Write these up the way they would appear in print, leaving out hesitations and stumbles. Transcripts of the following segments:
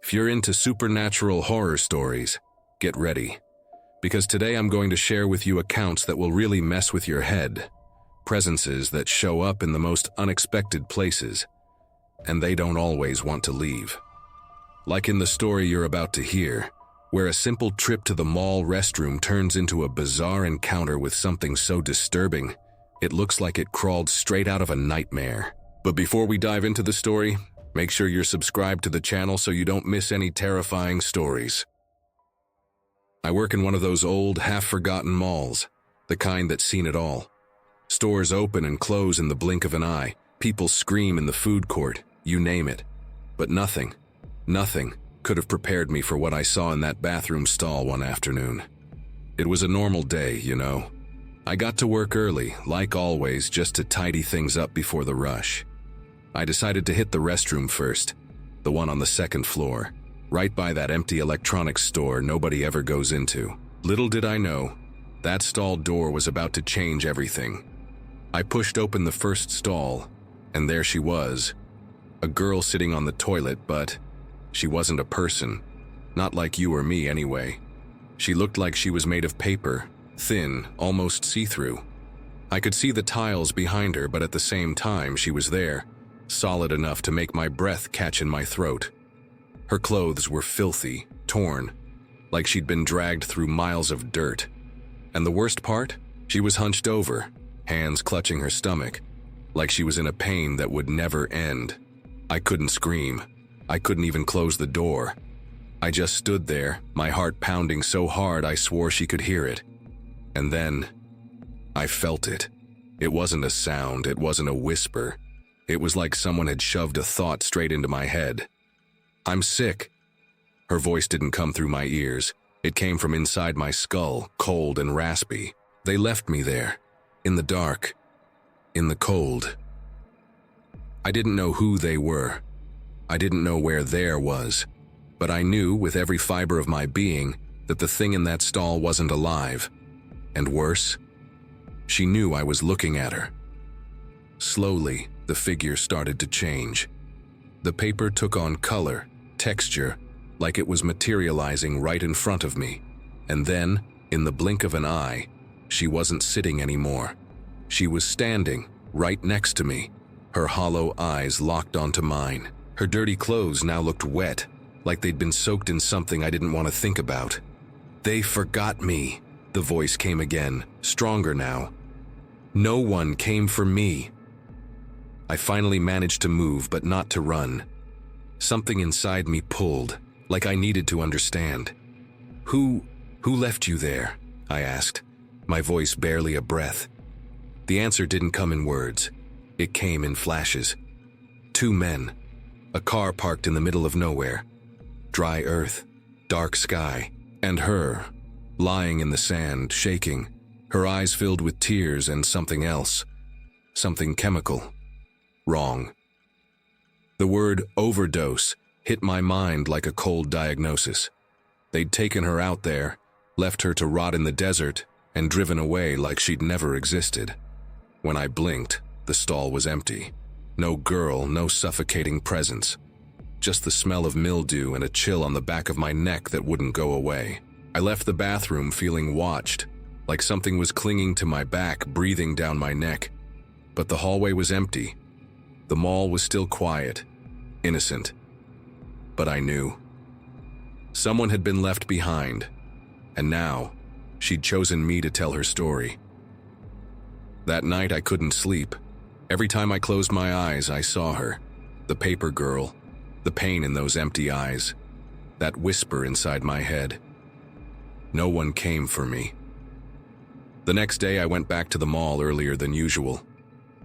If you're into supernatural horror stories, get ready. Because today I'm going to share with you accounts that will really mess with your head. Presences that show up in the most unexpected places, and they don't always want to leave. Like in the story you're about to hear, where a simple trip to the mall restroom turns into a bizarre encounter with something so disturbing, it looks like it crawled straight out of a nightmare. But before we dive into the story, make sure you're subscribed to the channel so you don't miss any terrifying stories. I work in one of those old, half-forgotten malls, the kind that's seen it all. Stores open and close in the blink of an eye, people scream in the food court, you name it. But nothing could have prepared me for what I saw in that bathroom stall one afternoon. It was a normal day, you know. I got to work early, like always, just to tidy things up before the rush. I decided to hit the restroom first, the one on the second floor, right by that empty electronics store nobody ever goes into. Little did I know, that stall door was about to change everything. I pushed open the first stall, and there she was. A girl sitting on the toilet, but she wasn't a person. Not like you or me, anyway. She looked like she was made of paper, thin, almost see-through. I could see the tiles behind her, but at the same time, she was there, solid enough to make my breath catch in my throat. Her clothes were filthy, torn, like she'd been dragged through miles of dirt. And the worst part? She was hunched over, hands clutching her stomach, like she was in a pain that would never end. I couldn't scream. I couldn't even close the door. I just stood there, my heart pounding so hard I swore she could hear it. And then, I felt it. It wasn't a sound, it wasn't a whisper. It was like someone had shoved a thought straight into my head. I'm sick. Her voice didn't come through my ears. It came from inside my skull, cold and raspy. They left me there, in the dark, in the cold. I didn't know who they were. I didn't know where there was. But I knew, with every fiber of my being, that the thing in that stall wasn't alive. And worse, she knew I was looking at her. Slowly, the figure started to change. The paper took on color, texture, like it was materializing right in front of me. And then, in the blink of an eye, she wasn't sitting anymore. She was standing, right next to me, her hollow eyes locked onto mine. Her dirty clothes now looked wet, like they'd been soaked in something I didn't want to think about. They forgot me, the voice came again, stronger now. No one came for me. I finally managed to move, but not to run. Something inside me pulled, like I needed to understand. Who left you there? I asked, my voice barely a breath. The answer didn't come in words. It came in flashes. 2 men. A car parked in the middle of nowhere. Dry earth, dark sky, and her, lying in the sand, shaking, her eyes filled with tears and something else. Something chemical. Wrong. The word overdose hit my mind like a cold diagnosis. They'd taken her out there, left her to rot in the desert, and driven away like she'd never existed. When I blinked, the stall was empty. No girl, no suffocating presence. Just the smell of mildew and a chill on the back of my neck that wouldn't go away. I left the bathroom feeling watched, like something was clinging to my back, breathing down my neck. But the hallway was empty. The mall was still quiet, innocent. But I knew. Someone had been left behind, and now, she'd chosen me to tell her story. That night I couldn't sleep. Every time I closed my eyes, I saw her. The paper girl. The pain in those empty eyes. That whisper inside my head. No one came for me. The next day I went back to the mall earlier than usual.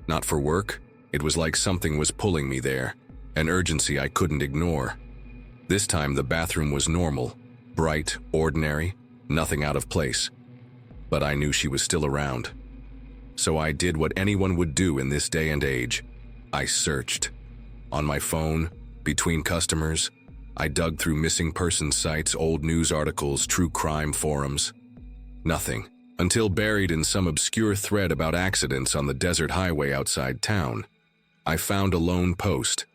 Not for work. It was like something was pulling me there. An urgency I couldn't ignore. This time the bathroom was normal. Bright, ordinary, nothing out of place. But I knew she was still around. So I did what anyone would do in this day and age. I searched. On my phone, between customers, I dug through missing person sites, old news articles, true crime forums. Nothing. Until buried in some obscure thread about accidents on the desert highway outside town, I found a lone post.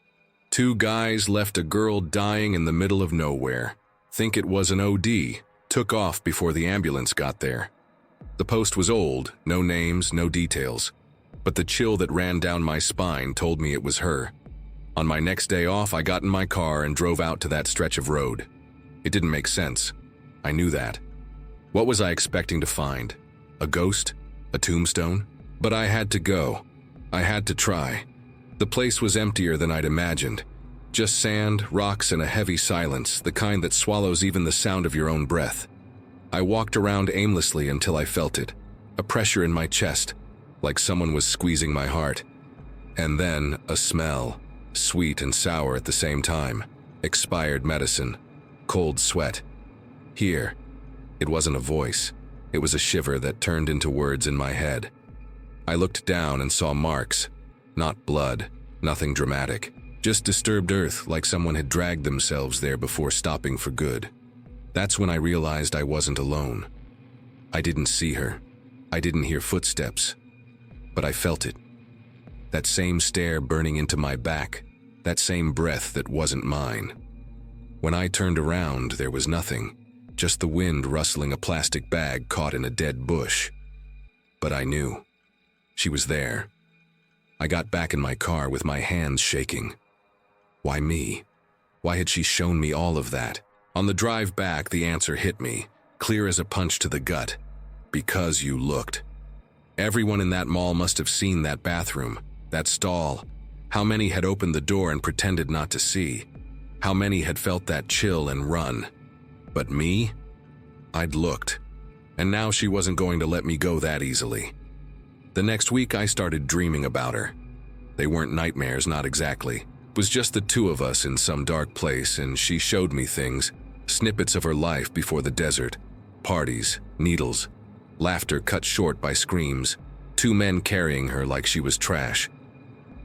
Two guys left a girl dying in the middle of nowhere. Think it was an OD. Took off before the ambulance got there. The post was old, no names, no details. But the chill that ran down my spine told me it was her. On my next day off, I got in my car and drove out to that stretch of road. It didn't make sense. I knew that. What was I expecting to find? A ghost? A tombstone? But I had to go. I had to try. The place was emptier than I'd imagined. Just sand, rocks, and a heavy silence, the kind that swallows even the sound of your own breath. I walked around aimlessly until I felt it, a pressure in my chest, like someone was squeezing my heart. And then a smell, sweet and sour at the same time. Expired medicine, cold sweat. Here, it wasn't a voice. It was a shiver that turned into words in my head. I looked down and saw marks. Not blood, nothing dramatic. Just disturbed earth, like someone had dragged themselves there before stopping for good. That's when I realized I wasn't alone. I didn't see her. I didn't hear footsteps. But I felt it. That same stare burning into my back. That same breath that wasn't mine. When I turned around, there was nothing. Just the wind rustling a plastic bag caught in a dead bush. But I knew. She was there. I got back in my car with my hands shaking. Why me? Why had she shown me all of that? On the drive back, the answer hit me, clear as a punch to the gut. Because you looked. Everyone in that mall must have seen that bathroom, that stall. How many had opened the door and pretended not to see? How many had felt that chill and run? But me? I'd looked. And now she wasn't going to let me go that easily. The next week I started dreaming about her. They weren't nightmares, not exactly. It was just the two of us in some dark place, and she showed me things, snippets of her life before the desert. Parties, needles, laughter cut short by screams, two men carrying her like she was trash.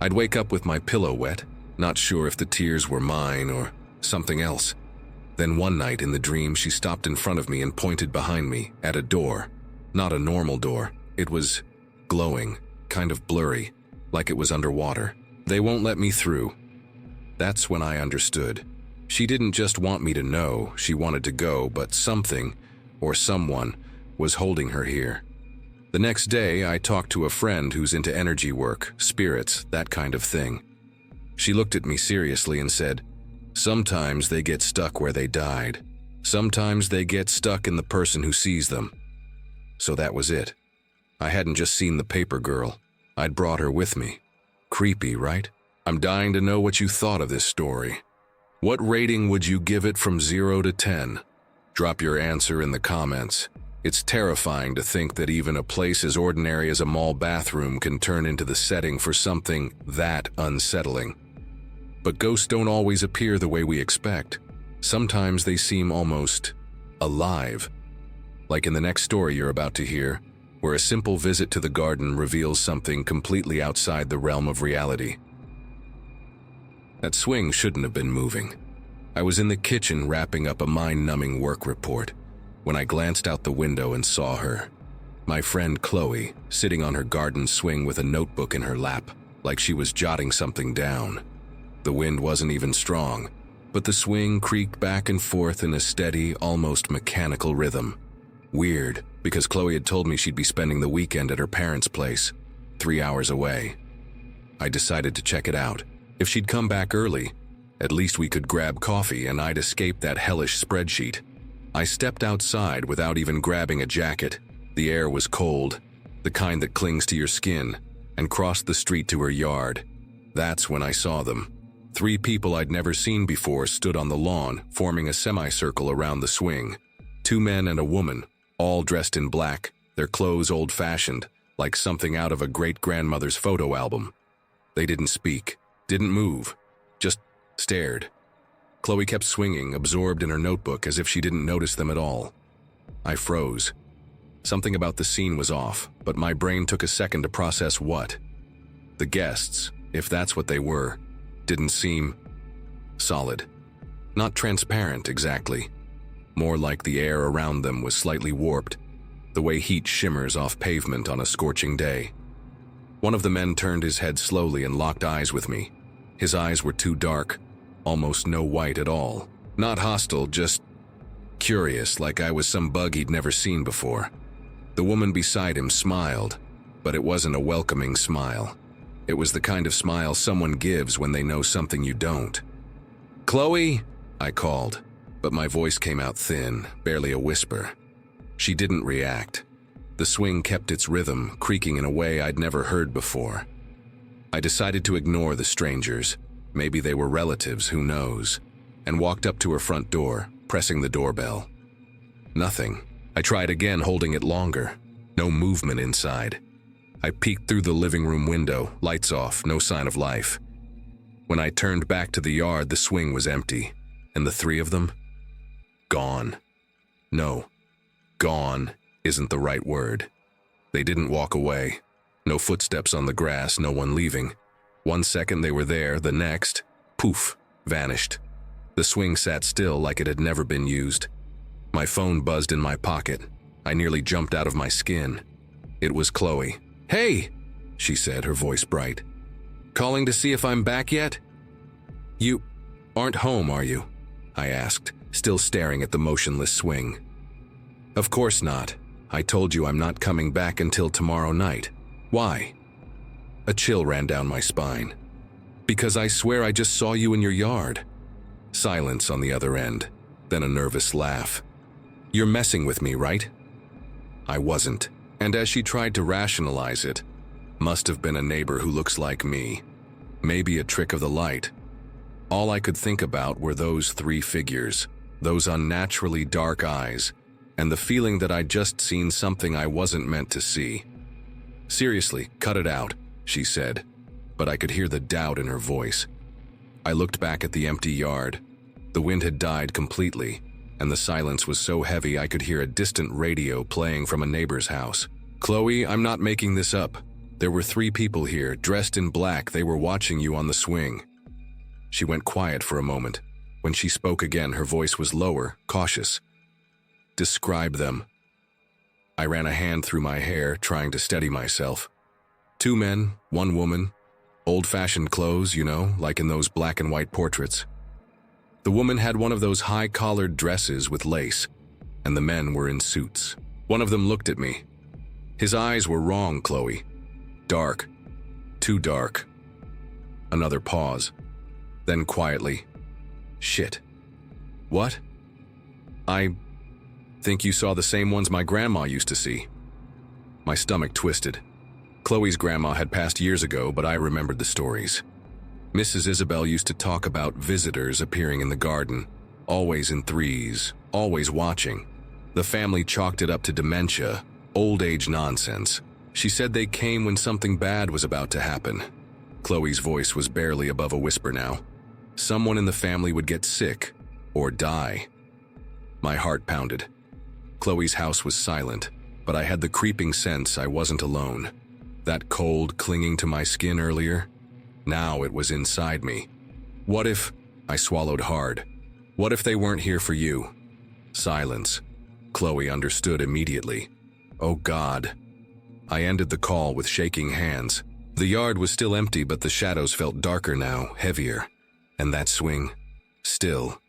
I'd wake up with my pillow wet, not sure if the tears were mine or something else. Then one night in the dream, she stopped in front of me and pointed behind me at a door. Not a normal door. It was glowing, kind of blurry, like it was underwater. They won't let me through. That's when I understood. She didn't just want me to know she wanted to go, but something, or someone, was holding her here. The next day, I talked to a friend who's into energy work, spirits, that kind of thing. She looked at me seriously and said, "Sometimes they get stuck where they died. Sometimes they get stuck in the person who sees them." So that was it. I hadn't just seen the paper girl. I'd brought her with me. Creepy, right? I'm dying to know what you thought of this story. What rating would you give it from 0 to 10? Drop your answer in the comments. It's terrifying to think that even a place as ordinary as a mall bathroom can turn into the setting for something that unsettling. But ghosts don't always appear the way we expect. Sometimes they seem almost alive. Like in the next story you're about to hear, where a simple visit to the garden reveals something completely outside the realm of reality. That swing shouldn't have been moving. I was in the kitchen wrapping up a mind-numbing work report when I glanced out the window and saw her. My friend Chloe, sitting on her garden swing with a notebook in her lap, like she was jotting something down. The wind wasn't even strong, but the swing creaked back and forth in a steady, almost mechanical rhythm. Weird, because Chloe had told me she'd be spending the weekend at her parents' place, 3 hours away. I decided to check it out. If she'd come back early, at least we could grab coffee and I'd escape that hellish spreadsheet. I stepped outside without even grabbing a jacket. The air was cold, the kind that clings to your skin, and crossed the street to her yard. That's when I saw them. 3 people I'd never seen before stood on the lawn, forming a semicircle around the swing. 2 men and a woman, all dressed in black, their clothes old-fashioned, like something out of a great-grandmother's photo album. They didn't speak, didn't move, just stared. Chloe kept swinging, absorbed in her notebook as if she didn't notice them at all. I froze. Something about the scene was off, but my brain took a second to process what. The guests, if that's what they were, didn't seem solid. Not transparent, exactly. More like the air around them was slightly warped, the way heat shimmers off pavement on a scorching day. One of the men turned his head slowly and locked eyes with me. His eyes were too dark, almost no white at all. Not hostile, just curious, like I was some bug he'd never seen before. The woman beside him smiled, but it wasn't a welcoming smile. It was the kind of smile someone gives when they know something you don't. "Chloe," I called, but my voice came out thin, barely a whisper. She didn't react. The swing kept its rhythm, creaking in a way I'd never heard before. I decided to ignore the strangers, maybe they were relatives, who knows, and walked up to her front door, pressing the doorbell. Nothing. I tried again, holding it longer. No movement inside. I peeked through the living room window, lights off, no sign of life. When I turned back to the yard, the swing was empty, and the three of them? Gone. No, gone isn't the right word. They didn't walk away. No footsteps on the grass, no one leaving. 1 second they were there, the next, poof, vanished. The swing sat still like it had never been used. My phone buzzed in my pocket. I nearly jumped out of my skin. It was Chloe. "Hey," she said, her voice bright. "Calling to see if I'm back yet?" "You aren't home, are you?" I asked, still staring at the motionless swing. "Of course not. I told you I'm not coming back until tomorrow night. Why?" A chill ran down my spine. "Because I swear I just saw you in your yard." Silence on the other end, then a nervous laugh. "You're messing with me, right?" I wasn't, and as she tried to rationalize it, must have been a neighbor who looks like me. Maybe a trick of the light. All I could think about were those three figures, those unnaturally dark eyes, and the feeling that I'd just seen something I wasn't meant to see. "Seriously, cut it out," she said, but I could hear the doubt in her voice. I looked back at the empty yard. The wind had died completely, and the silence was so heavy I could hear a distant radio playing from a neighbor's house. "Chloe, I'm not making this up. There were 3 people here, dressed in black. They were watching you on the swing." She went quiet for a moment. When she spoke again, her voice was lower, cautious. "Describe them." I ran a hand through my hair, trying to steady myself. 2 men, 1 woman. Old-fashioned clothes, you know, like in those black and white portraits. The woman had one of those high-collared dresses with lace, and the men were in suits. One of them looked at me. His eyes were wrong, Chloe. Dark. Too dark. Another pause. Then quietly, "Shit." "What?" "I think you saw the same ones my grandma used to see." My stomach twisted. Chloe's grandma had passed years ago, but I remembered the stories. Mrs. Isabel used to talk about visitors appearing in the garden, always in threes, always watching. The family chalked it up to dementia, old age nonsense. She said they came when something bad was about to happen. Chloe's voice was barely above a whisper now. Someone in the family would get sick or die. My heart pounded. Chloe's house was silent, but I had the creeping sense I wasn't alone. That cold clinging to my skin earlier, now it was inside me. What if, I swallowed hard, what if they weren't here for you? Silence. Chloe understood immediately. Oh God. I ended the call with shaking hands. The yard was still empty, but the shadows felt darker now, heavier. And that swing, still,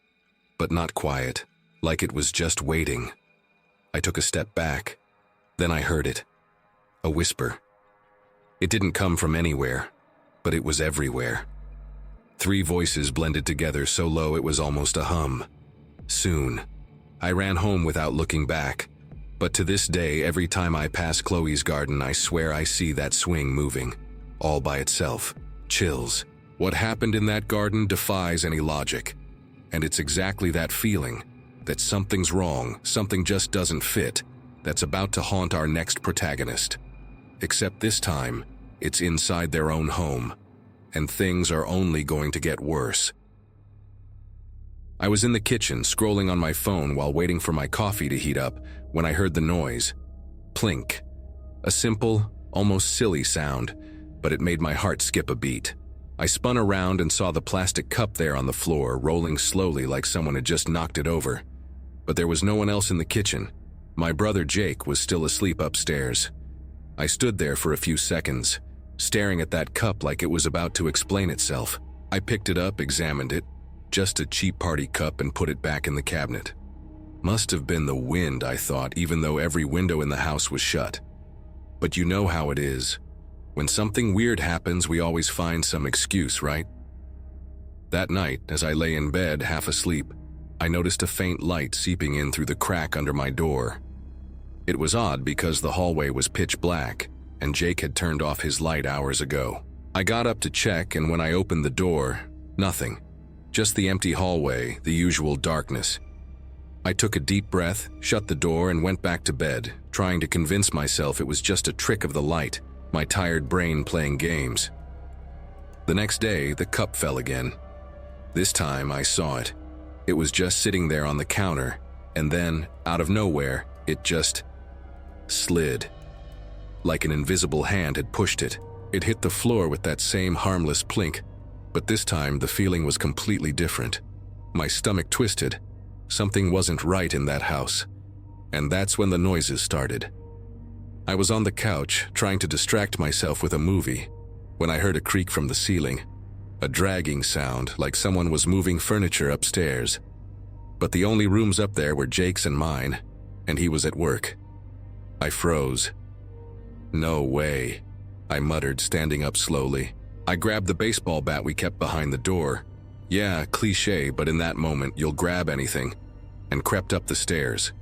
but not quiet, like it was just waiting. I took a step back. Then I heard it. A whisper. It didn't come from anywhere, but it was everywhere. 3 voices blended together so low it was almost a hum. Soon. I ran home without looking back. But to this day, every time I pass Chloe's garden, I swear I see that swing moving, all by itself. Chills. What happened in that garden defies any logic. And it's exactly that feeling, that something's wrong, something just doesn't fit, that's about to haunt our next protagonist. Except this time, it's inside their own home, and things are only going to get worse. I was in the kitchen, scrolling on my phone while waiting for my coffee to heat up, when I heard the noise. Plink. A simple, almost silly sound, but it made my heart skip a beat. I spun around and saw the plastic cup there on the floor, rolling slowly like someone had just knocked it over. But there was no one else in the kitchen. My brother Jake was still asleep upstairs. I stood there for a few seconds, staring at that cup like it was about to explain itself. I picked it up, examined it, just a cheap party cup, and put it back in the cabinet. Must have been the wind, I thought, even though every window in the house was shut. But you know how it is. When something weird happens, we always find some excuse, right? That night, as I lay in bed, half asleep, I noticed a faint light seeping in through the crack under my door. It was odd because the hallway was pitch black, and Jake had turned off his light hours ago. I got up to check, and when I opened the door, nothing. Just the empty hallway, the usual darkness. I took a deep breath, shut the door, and went back to bed, trying to convince myself it was just a trick of the light, my tired brain playing games. The next day, the cup fell again. This time, I saw it. It was just sitting there on the counter, and then, out of nowhere, it just slid. Like an invisible hand had pushed it. It hit the floor with that same harmless plink, but this time the feeling was completely different. My stomach twisted. Something wasn't right in that house. And that's when the noises started. I was on the couch, trying to distract myself with a movie, when I heard a creak from the ceiling, a dragging sound like someone was moving furniture upstairs. But the only rooms up there were Jake's and mine, and he was at work. I froze. No way, I muttered, standing up slowly. I grabbed the baseball bat we kept behind the door. Yeah, cliché, but in that moment you'll grab anything, and crept up the stairs.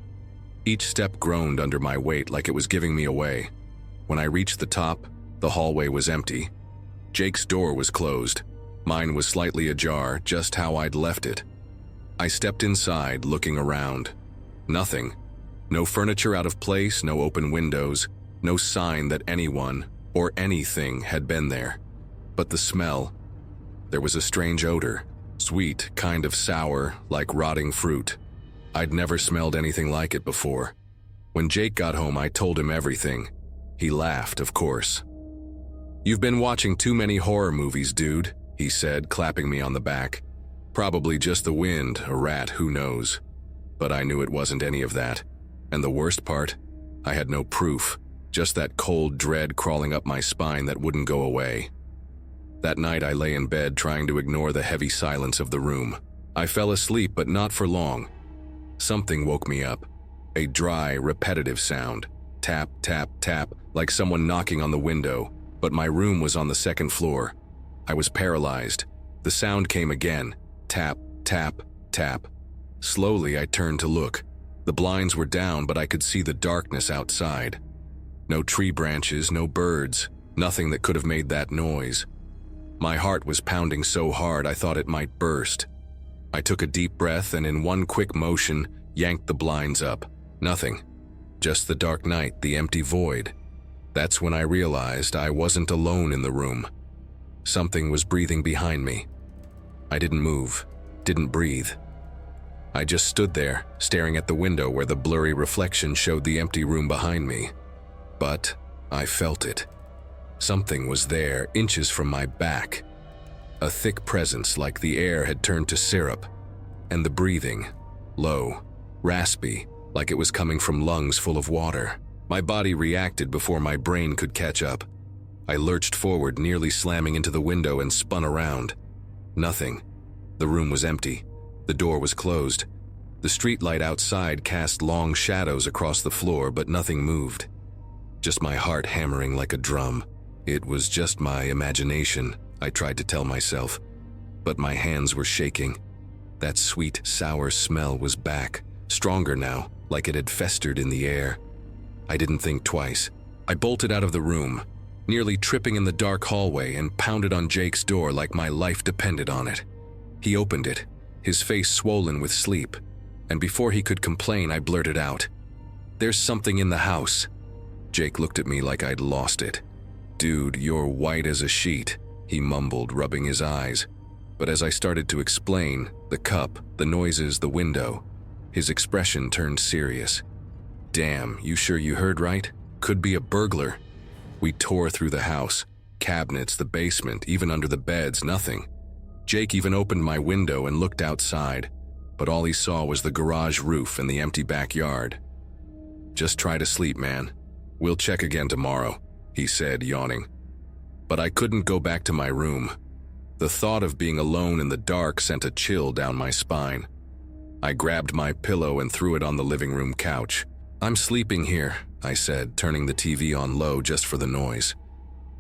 Each step groaned under my weight like it was giving me away. When I reached the top, the hallway was empty. Jake's door was closed. Mine was slightly ajar, just how I'd left it. I stepped inside, looking around. Nothing. No furniture out of place, no open windows, no sign that anyone or anything had been there. But the smell. There was a strange odor, sweet, kind of sour, like rotting fruit. I'd never smelled anything like it before. When Jake got home, I told him everything. He laughed, of course. "You've been watching too many horror movies, dude," he said, clapping me on the back. Probably just the wind, a rat, who knows. But I knew it wasn't any of that. And the worst part, I had no proof, just that cold dread crawling up my spine that wouldn't go away. That night I lay in bed trying to ignore the heavy silence of the room. I fell asleep, but not for long. Something woke me up. A dry, repetitive sound. Tap, tap, tap, like someone knocking on the window, but my room was on the second floor. I was paralyzed. The sound came again. Tap, tap, tap. Slowly I turned to look. The blinds were down, but I could see the darkness outside. No tree branches, no birds, nothing that could have made that noise. My heart was pounding so hard I thought it might burst. I took a deep breath and in one quick motion yanked the blinds up. Nothing. Just the dark night, the empty void. That's when I realized I wasn't alone in the room. Something was breathing behind me. I didn't move, didn't breathe. I just stood there, staring at the window where the blurry reflection showed the empty room behind me. But I felt it. Something was there, inches from my back. A thick presence, like the air had turned to syrup. And the breathing, low, raspy, like it was coming from lungs full of water. My body reacted before my brain could catch up. I lurched forward, nearly slamming into the window, and spun around. Nothing. The room was empty. The door was closed. The streetlight outside cast long shadows across the floor, but nothing moved. Just my heart hammering like a drum. It was just my imagination, I tried to tell myself. But my hands were shaking. That sweet, sour smell was back, stronger now, like it had festered in the air. I didn't think twice. I bolted out of the room, nearly tripping in the dark hallway, and pounded on Jake's door like my life depended on it. He opened it, his face swollen with sleep, and before he could complain, I blurted out, "There's something in the house." Jake looked at me like I'd lost it. "Dude, you're white as a sheet," he mumbled, rubbing his eyes. But as I started to explain, the cup, the noises, the window, his expression turned serious. "Damn, you sure you heard right? Could be a burglar." We tore through the house, cabinets, the basement, even under the beds, nothing. Jake even opened my window and looked outside, but all he saw was the garage roof and the empty backyard. "Just try to sleep, man. We'll check again tomorrow," he said, yawning. But I couldn't go back to my room. The thought of being alone in the dark sent a chill down my spine. I grabbed my pillow and threw it on the living room couch. "I'm sleeping here," I said, turning the TV on low just for the noise.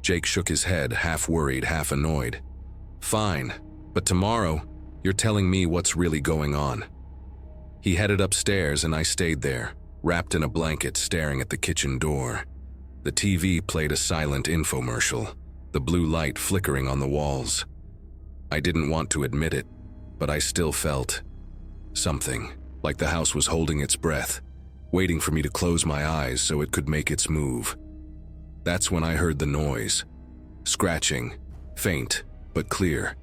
Jake shook his head, half worried, half annoyed. "Fine, but tomorrow, you're telling me what's really going on." He headed upstairs and I stayed there, wrapped in a blanket, staring at the kitchen door. The TV played a silent infomercial, the blue light flickering on the walls. I didn't want to admit it, but I still felt something, like the house was holding its breath, waiting for me to close my eyes so it could make its move. That's when I heard the noise. Scratching, faint but clear,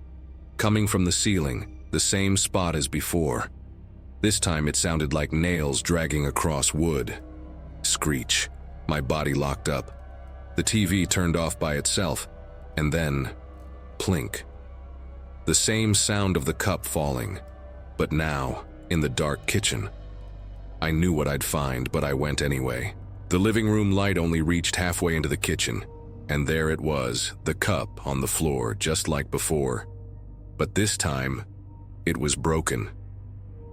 coming from the ceiling, the same spot as before. This time it sounded like nails dragging across wood. Screech. My body locked up. The TV turned off by itself, and then, plink. The same sound of the cup falling, but now, in the dark kitchen. I knew what I'd find, but I went anyway. The living room light only reached halfway into the kitchen, and there it was, the cup on the floor, just like before. But this time, it was broken,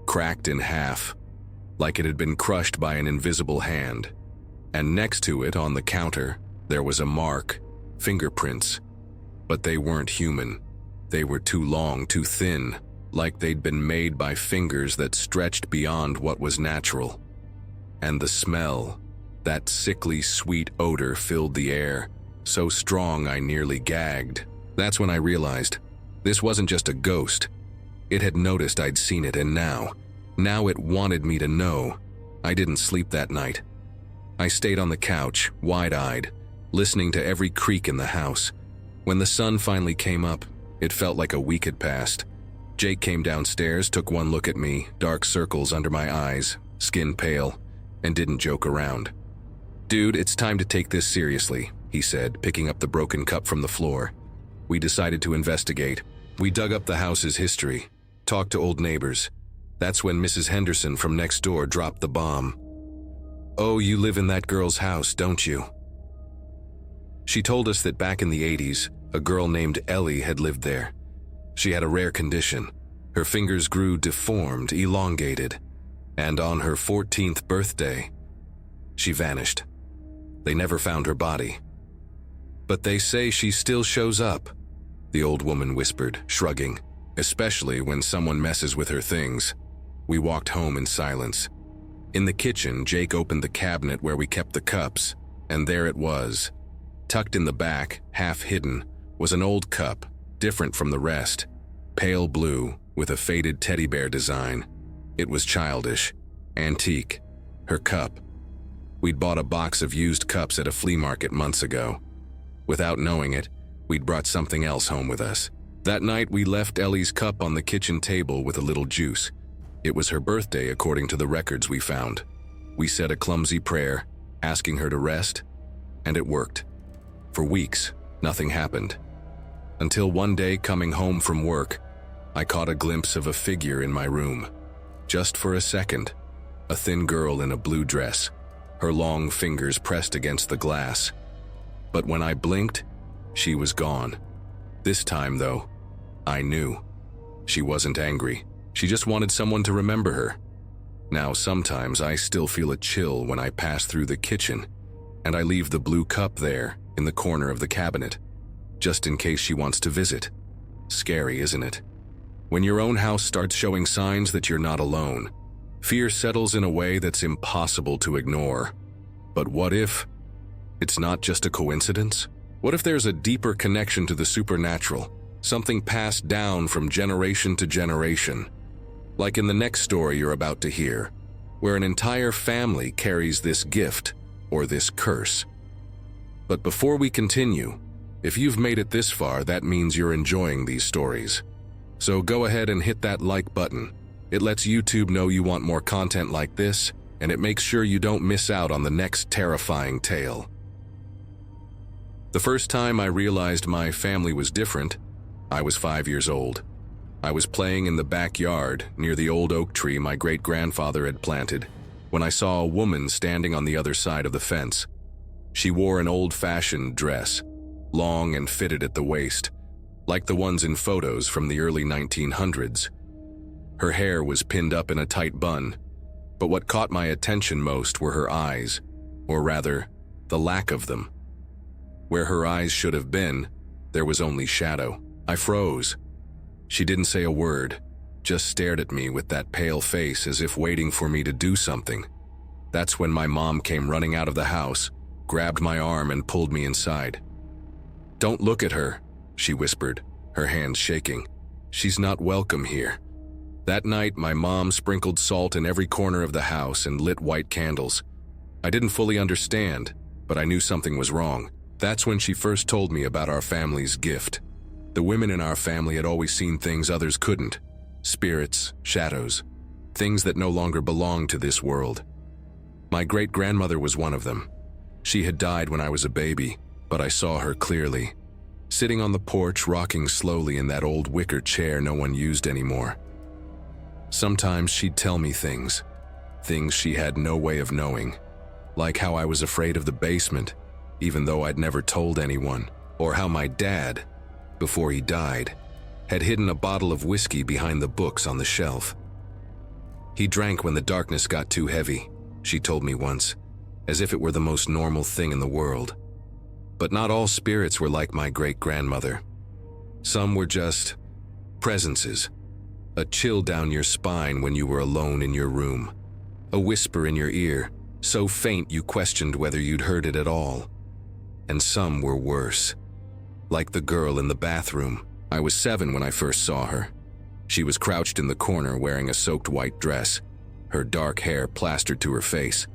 cracked in half, like it had been crushed by an invisible hand. And next to it, on the counter, there was a mark, fingerprints. But they weren't human. They were too long, too thin, like they'd been made by fingers that stretched beyond what was natural. And the smell, that sickly sweet odor filled the air, so strong I nearly gagged. That's when I realized, this wasn't just a ghost. It had noticed I'd seen it, and now it wanted me to know. I didn't sleep that night. I stayed on the couch, wide-eyed, listening to every creak in the house. When the sun finally came up, it felt like a week had passed. Jake came downstairs, took one look at me, dark circles under my eyes, skin pale, and didn't joke around. "Dude, it's time to take this seriously," he said, picking up the broken cup from the floor. We decided to investigate. We dug up the house's history, talked to old neighbors. That's when Mrs. Henderson from next door dropped the bomb. "Oh, you live in that girl's house, don't you?" She told us that back in the 80s, a girl named Ellie had lived there. She had a rare condition. Her fingers grew deformed, elongated, and on her 14th birthday, she vanished. They never found her body. "But they say she still shows up," the old woman whispered, shrugging, "especially when someone messes with her things." We walked home in silence. In the kitchen, Jake opened the cabinet where we kept the cups, and there it was. Tucked in the back, half hidden, was an old cup, different from the rest, pale blue with a faded teddy bear design. It was childish, antique, her cup. We'd bought a box of used cups at a flea market months ago. Without knowing it, we'd brought something else home with us. That night, we left Ellie's cup on the kitchen table with a little juice. It was her birthday according to the records we found. We said a clumsy prayer, asking her to rest, and it worked. For weeks, nothing happened. Until one day, coming home from work, I caught a glimpse of a figure in my room. Just for a second, a thin girl in a blue dress, her long fingers pressed against the glass. But when I blinked, she was gone. This time, though, I knew. She wasn't angry. She just wanted someone to remember her. Now, sometimes I still feel a chill when I pass through the kitchen, and I leave the blue cup there in the corner of the cabinet, just in case she wants to visit. Scary, isn't it? When your own house starts showing signs that you're not alone, fear settles in a way that's impossible to ignore. But what if it's not just a coincidence? What if there's a deeper connection to the supernatural, something passed down from generation to generation? Like in the next story you're about to hear, where an entire family carries this gift or this curse. But before we continue, if you've made it this far, that means you're enjoying these stories. So go ahead and hit that like button. It lets YouTube know you want more content like this, and it makes sure you don't miss out on the next terrifying tale. The first time I realized my family was different, I was 5 years old. I was playing in the backyard near the old oak tree my great-grandfather had planted when I saw a woman standing on the other side of the fence. She wore an old-fashioned dress, long and fitted at the waist. like the ones in photos from the early 1900s. Her hair was pinned up in a tight bun, but what caught my attention most were her eyes, or rather, the lack of them. Where her eyes should have been, there was only shadow. I froze. She didn't say a word, just stared at me with that pale face as if waiting for me to do something. That's when my mom came running out of the house, grabbed my arm and pulled me inside. "Don't look at her," she whispered, her hands shaking. "She's not welcome here." That night, my mom sprinkled salt in every corner of the house and lit white candles. I didn't fully understand, but I knew something was wrong. That's when she first told me about our family's gift. The women in our family had always seen things others couldn't. Spirits, shadows, things that no longer belonged to this world. My great-grandmother was one of them. She had died when I was a baby, but I saw her clearly, sitting on the porch rocking slowly in that old wicker chair no one used anymore. Sometimes she'd tell me things she had no way of knowing, like how I was afraid of the basement, even though I'd never told anyone, or how my dad, before he died, had hidden a bottle of whiskey behind the books on the shelf. He drank when the darkness got too heavy, she told me once, as if it were the most normal thing in the world. But not all spirits were like my great-grandmother. Some were just presences, a chill down your spine when you were alone in your room, a whisper in your ear, so faint you questioned whether you'd heard it at all. And some were worse, like the girl in the bathroom. I was 7 when I first saw her. She was crouched in the corner wearing a soaked white dress, her dark hair plastered to her face.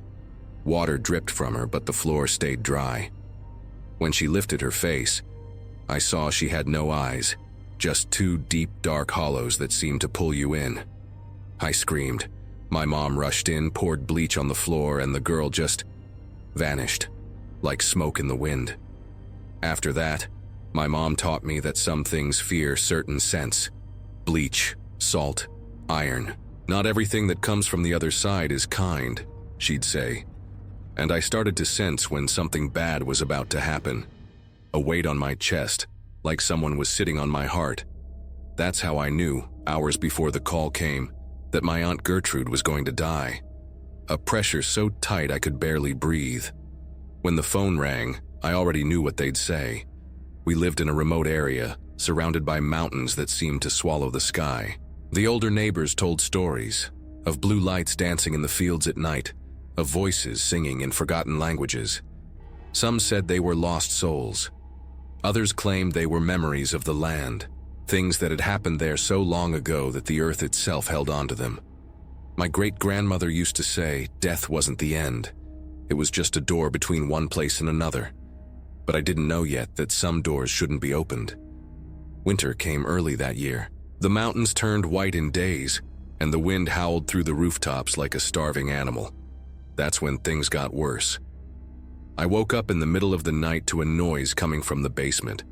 Water dripped from her, but the floor stayed dry. When she lifted her face, I saw she had no eyes, just 2 deep, dark hollows that seemed to pull you in. I screamed. My mom rushed in, poured bleach on the floor, and the girl just vanished, like smoke in the wind. After that, my mom taught me that some things fear certain scents. Bleach, salt, iron. Not everything that comes from the other side is kind, she'd say. And I started to sense when something bad was about to happen. A weight on my chest, like someone was sitting on my heart. That's how I knew, hours before the call came, that my Aunt Gertrude was going to die. A pressure so tight I could barely breathe. When the phone rang, I already knew what they'd say. We lived in a remote area, surrounded by mountains that seemed to swallow the sky. The older neighbors told stories of blue lights dancing in the fields at night, of voices singing in forgotten languages. Some said they were lost souls. Others claimed they were memories of the land, things that had happened there so long ago that the earth itself held on to them. My great-grandmother used to say death wasn't the end. It was just a door between one place and another. But I didn't know yet that some doors shouldn't be opened. Winter came early that year. The mountains turned white in days, and the wind howled through the rooftops like a starving animal. That's when things got worse. I woke up in the middle of the night to a noise coming from the basement,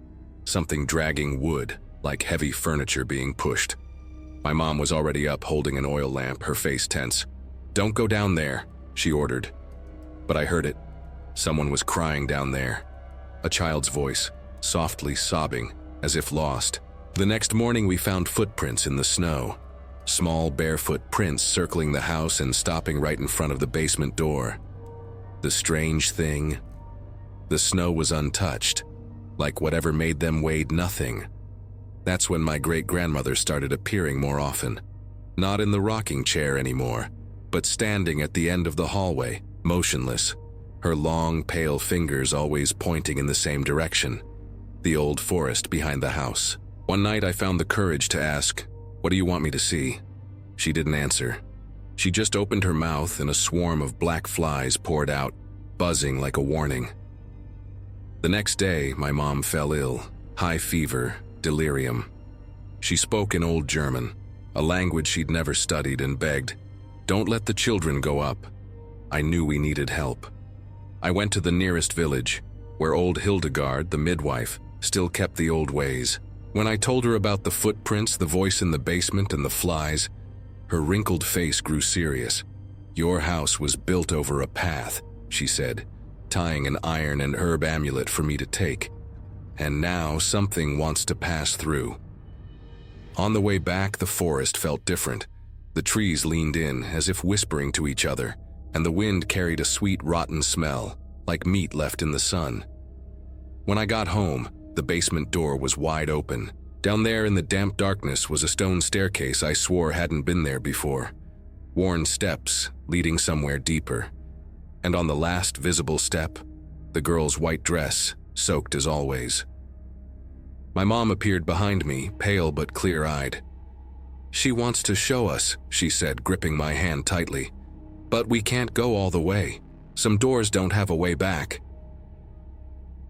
something dragging wood, like heavy furniture being pushed. My mom was already up holding an oil lamp, her face tense. "Don't go down there," she ordered. But I heard it. Someone was crying down there. A child's voice, softly sobbing, as if lost. The next morning we found footprints in the snow. Small barefoot prints circling the house and stopping right in front of the basement door. The strange thing, the snow was untouched, like whatever made them weighed nothing. That's when my great-grandmother started appearing more often. Not in the rocking chair anymore, but standing at the end of the hallway, motionless, her long, pale fingers always pointing in the same direction, the old forest behind the house. One night I found the courage to ask, "What do you want me to see?" She didn't answer. She just opened her mouth and a swarm of black flies poured out, buzzing like a warning. The next day, my mom fell ill, high fever, delirium. She spoke in Old German, a language she'd never studied, and begged, "Don't let the children go up." I knew we needed help. I went to the nearest village, where old Hildegard, the midwife, still kept the old ways. When I told her about the footprints, the voice in the basement, and the flies, her wrinkled face grew serious. "Your house was built over a path," she said, tying an iron and herb amulet for me to take. and now something wants to pass through. On the way back, the forest felt different. The trees leaned in, as if whispering to each other, and the wind carried a sweet, rotten smell, like meat left in the sun. When I got home, the basement door was wide open. Down there in the damp darkness was a stone staircase I swore hadn't been there before. Worn steps leading somewhere deeper. And on the last visible step, the girl's white dress, soaked as always. My mom appeared behind me, pale but clear-eyed. "She wants to show us," she said, gripping my hand tightly. "But we can't go all the way. Some doors don't have a way back."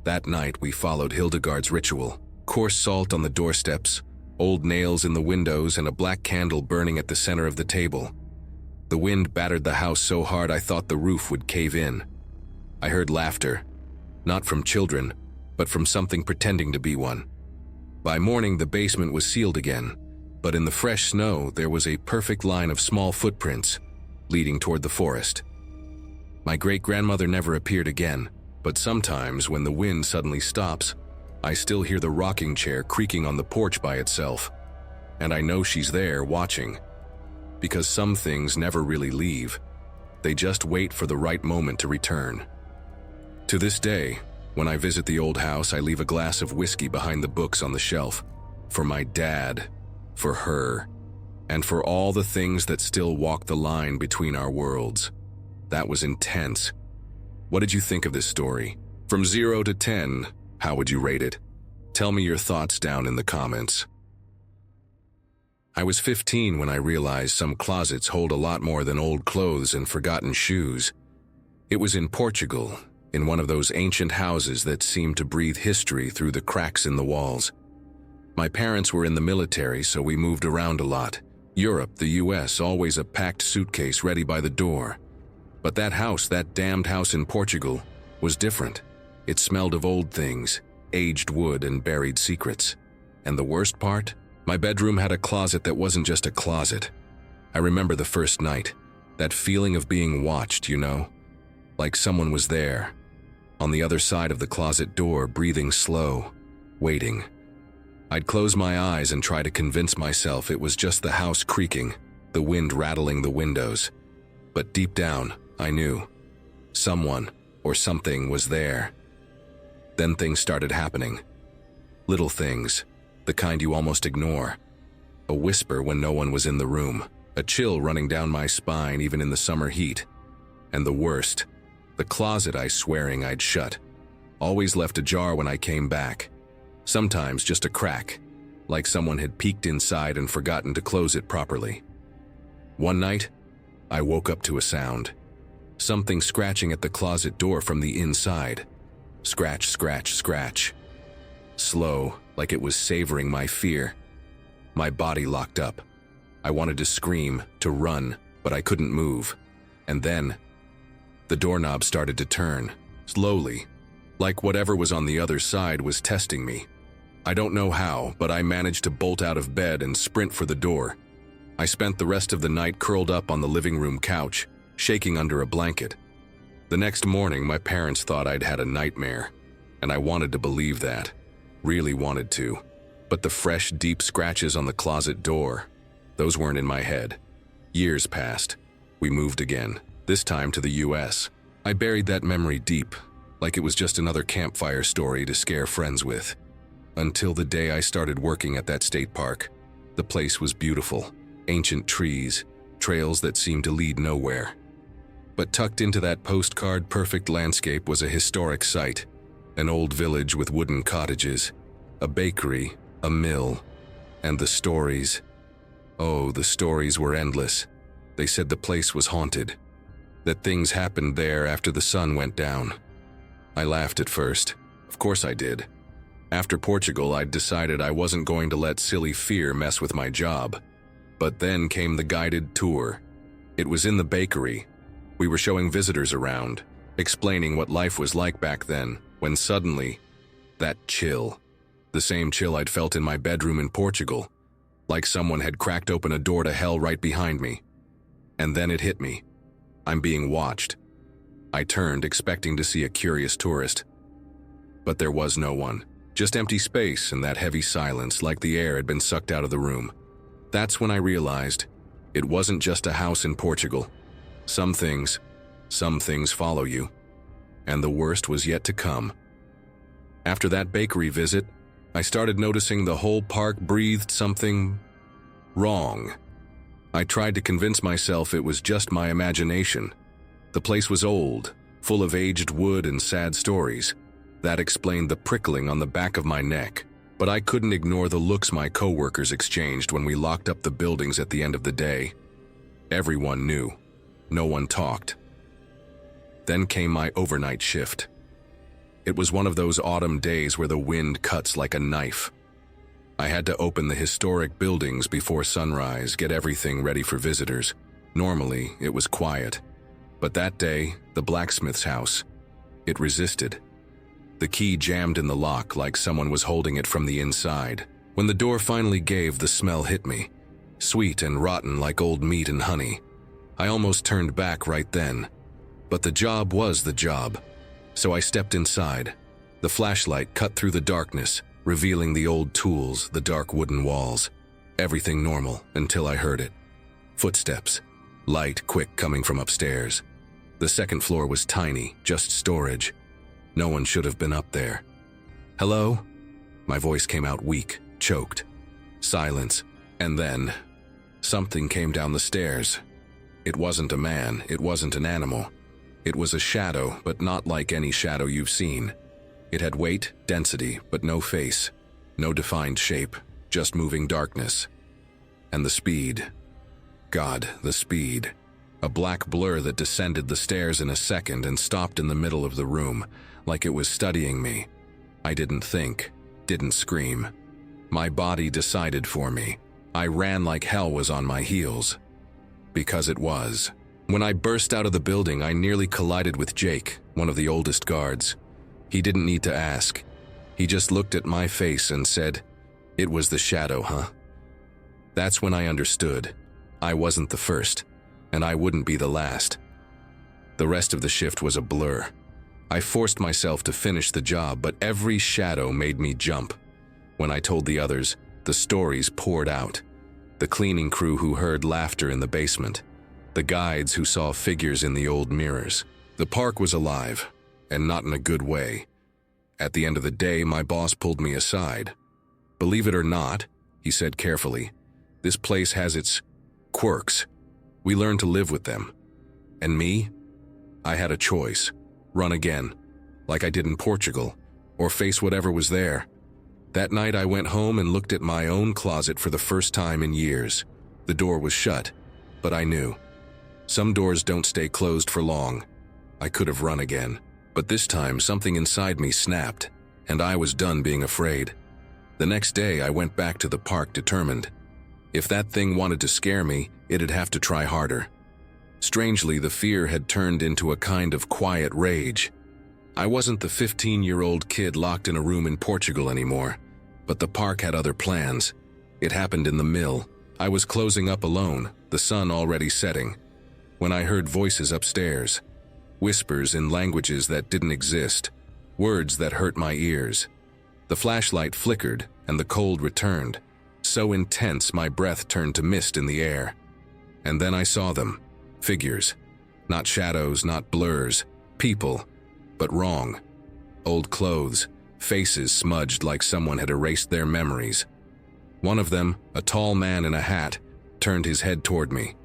That night we followed Hildegard's ritual. Coarse salt on the doorsteps, old nails in the windows, and a black candle burning at the center of the table. The wind battered the house so hard I thought the roof would cave in. I heard laughter, not from children, but from something pretending to be one. By morning the basement was sealed again, but in the fresh snow there was a perfect line of small footprints leading toward the forest. My great-grandmother never appeared again, but sometimes when the wind suddenly stops, I still hear the rocking chair creaking on the porch by itself, and I know she's there watching. Because some things never really leave. They just wait for the right moment to return. To this day, when I visit the old house, I leave a glass of whiskey behind the books on the shelf. For my dad, for her, and for all the things that still walk the line between our worlds. That was intense. What did you think of this story? From 0 to 10, how would you rate it? Tell me your thoughts down in the comments. I was 15 when I realized some closets hold a lot more than old clothes and forgotten shoes. It was in Portugal, in one of those ancient houses that seemed to breathe history through the cracks in the walls. My parents were in the military, so we moved around a lot. Europe, the US, always a packed suitcase ready by the door. But that house, that damned house in Portugal, was different. It smelled of old things, aged wood and buried secrets. And the worst part? My bedroom had a closet that wasn't just a closet. I remember the first night, that feeling of being watched, you know? Like someone was there, on the other side of the closet door, breathing slow, waiting. I'd close my eyes and try to convince myself it was just the house creaking, the wind rattling the windows. But deep down, I knew. Someone or something was there. Then things started happening. Little things, the kind you almost ignore. A whisper when no one was in the room, a chill running down my spine even in the summer heat. And the worst, the closet I swearing I'd shut, always left ajar when I came back. Sometimes just a crack, like someone had peeked inside and forgotten to close it properly. One night, I woke up to a sound. Something scratching at the closet door from the inside. Scratch, scratch, scratch. Slow, like it was savoring my fear. My body locked up. I wanted to scream, to run, but I couldn't move. And then, the doorknob started to turn, slowly, like whatever was on the other side was testing me. I don't know how, but I managed to bolt out of bed and sprint for the door. I spent the rest of the night curled up on the living room couch, shaking under a blanket. The next morning, my parents thought I'd had a nightmare, and I wanted to believe that. Really wanted to. But the fresh, deep scratches on the closet door, those weren't in my head. Years passed. We moved again, this time to the US. I buried that memory deep, like it was just another campfire story to scare friends with. Until the day I started working at that state park. The place was beautiful. Ancient trees, trails that seemed to lead nowhere. But tucked into that postcard-perfect landscape was a historic site. An old village with wooden cottages, a bakery, a mill, and the stories. Oh, the stories were endless. They said the place was haunted, that things happened there after the sun went down. I laughed at first. Of course I did. After Portugal, I'd decided I wasn't going to let silly fear mess with my job. But then came the guided tour. It was in the bakery. We were showing visitors around, explaining what life was like back then, when suddenly, that chill, the same chill I'd felt in my bedroom in Portugal, like someone had cracked open a door to hell right behind me. And then it hit me. I'm being watched. I turned, expecting to see a curious tourist. But there was no one, Just empty space and that heavy silence, like the air had been sucked out of the room. That's when I realized it wasn't just a house in Portugal. Some things follow you. And the worst was yet to come. After that bakery visit, I started noticing the whole park breathed something wrong. I tried to convince myself it was just my imagination. The place was old, full of aged wood and sad stories. That explained the prickling on the back of my neck, but I couldn't ignore the looks my coworkers exchanged when we locked up the buildings at the end of the day. Everyone knew. No one talked. Then came my overnight shift. It was one of those autumn days where the wind cuts like a knife. I had to open the historic buildings before sunrise, get everything ready for visitors. Normally, it was quiet. But that day, the blacksmith's house, it resisted. The key jammed in the lock like someone was holding it from the inside. When the door finally gave, the smell hit me. Sweet and rotten like old meat and honey. I almost turned back right then. But the job was the job. So I stepped inside. The flashlight cut through the darkness, revealing the old tools, the dark wooden walls. Everything normal until I heard it. Footsteps. Light, quick, coming from upstairs. The second floor was tiny, just storage. No one should have been up there. Hello? My voice came out weak, choked. Silence. And then, something came down the stairs. It wasn't a man, it wasn't an animal. It was a shadow, but not like any shadow you've seen. It had weight, density, but no face. No defined shape, just moving darkness. And the speed. God, the speed. A black blur that descended the stairs in a second and stopped in the middle of the room, like it was studying me. I didn't think, didn't scream. My body decided for me. I ran like hell was on my heels. Because it was. When I burst out of the building, I nearly collided with Jake, one of the oldest guards. He didn't need to ask. He just looked at my face and said, "It was the shadow, huh?" That's when I understood. I wasn't the first, and I wouldn't be the last. The rest of the shift was a blur. I forced myself to finish the job, but every shadow made me jump. When I told the others, the stories poured out. The cleaning crew who heard laughter in the basement. The guides who saw figures in the old mirrors. The park was alive, and not in a good way. At the end of the day, my boss pulled me aside. "Believe it or not," he said carefully, "this place has its quirks. We learn to live with them." And me? I had a choice. Run again, like I did in Portugal, or face whatever was there. That night I went home and looked at my own closet for the first time in years. The door was shut, but I knew. Some doors don't stay closed for long. I could have run again, but this time something inside me snapped, and I was done being afraid. The next day I went back to the park determined. If that thing wanted to scare me, it'd have to try harder. Strangely, the fear had turned into a kind of quiet rage. I wasn't the 15-year-old kid locked in a room in Portugal anymore, but the park had other plans. It happened in the mill. I was closing up alone, the sun already setting, when I heard voices upstairs. Whispers in languages that didn't exist, words that hurt my ears. The flashlight flickered and the cold returned, so intense my breath turned to mist in the air. And then I saw them. Figures. Not shadows, not blurs. People. But wrong. Old clothes. Faces smudged like someone had erased their memories. One of them, a tall man in a hat, turned his head toward me.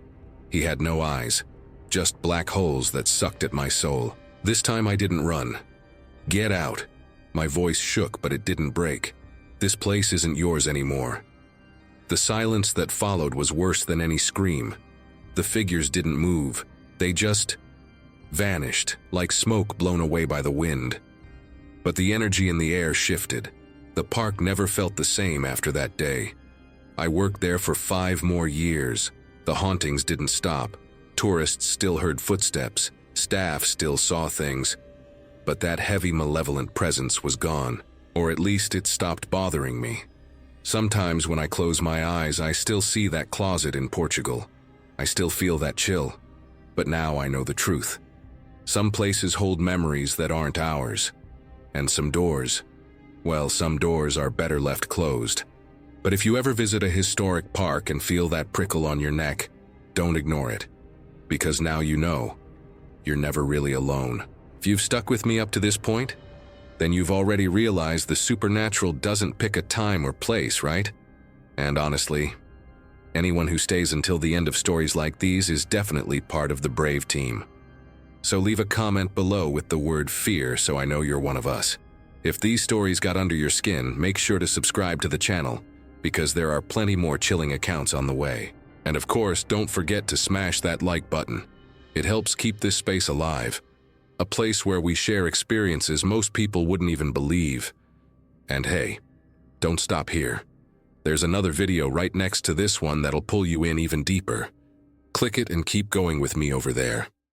He had no eyes. Just black holes that sucked at my soul. This time I didn't run. "Get out." My voice shook, but it didn't break. "This place isn't yours anymore." The silence that followed was worse than any scream. The figures didn't move. They just vanished, like smoke blown away by the wind. But the energy in the air shifted. The park never felt the same after that day. I worked there for 5 more years. The hauntings didn't stop. Tourists still heard footsteps. Staff still saw things. But that heavy, malevolent presence was gone. Or at least it stopped bothering me. Sometimes when I close my eyes, I still see that closet in Portugal. I still feel that chill. But now I know the truth. Some places hold memories that aren't ours. And some doors, well, some doors are better left closed. But if you ever visit a historic park and feel that prickle on your neck, don't ignore it. Because now you know, you're never really alone. If you've stuck with me up to this point, then you've already realized the supernatural doesn't pick a time or place, right? And honestly, anyone who stays until the end of stories like these is definitely part of the brave team. So leave a comment below with the word fear so I know you're one of us. If these stories got under your skin, make sure to subscribe to the channel, because there are plenty more chilling accounts on the way. And of course, don't forget to smash that like button. It helps keep this space alive, a place where we share experiences most people wouldn't even believe. And hey, don't stop here. There's another video right next to this one that'll pull you in even deeper. Click it and keep going with me over there.